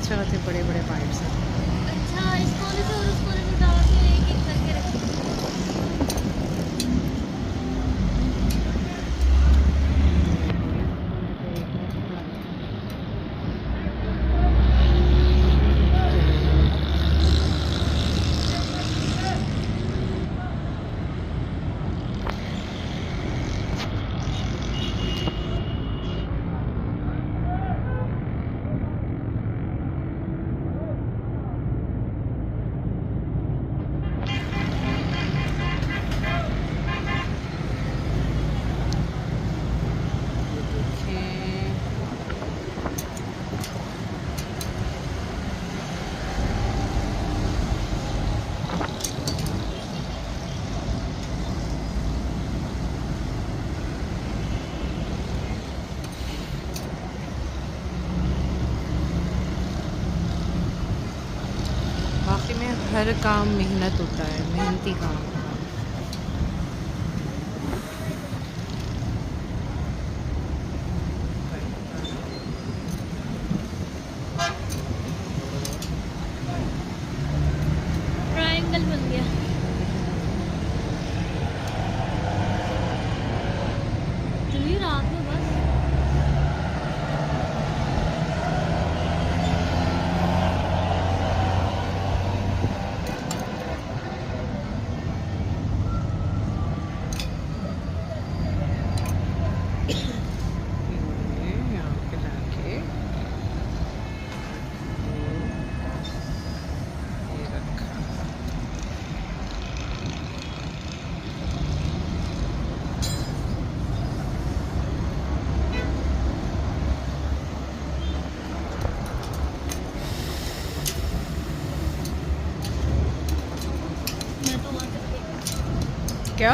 अच्छे खासे बड़े बड़े पाइप्स हैं। अच्छा, इस कोने से और उस कोने से डाल के एक एक करके रखें। वाकई में हर काम मेहनत होता है, मेहनती काम होता है। ट्रायंगल बन गया। चलिए रात में बस। ये यहाँ पे लाके ये रखा। मैं तो वहाँ से क्या?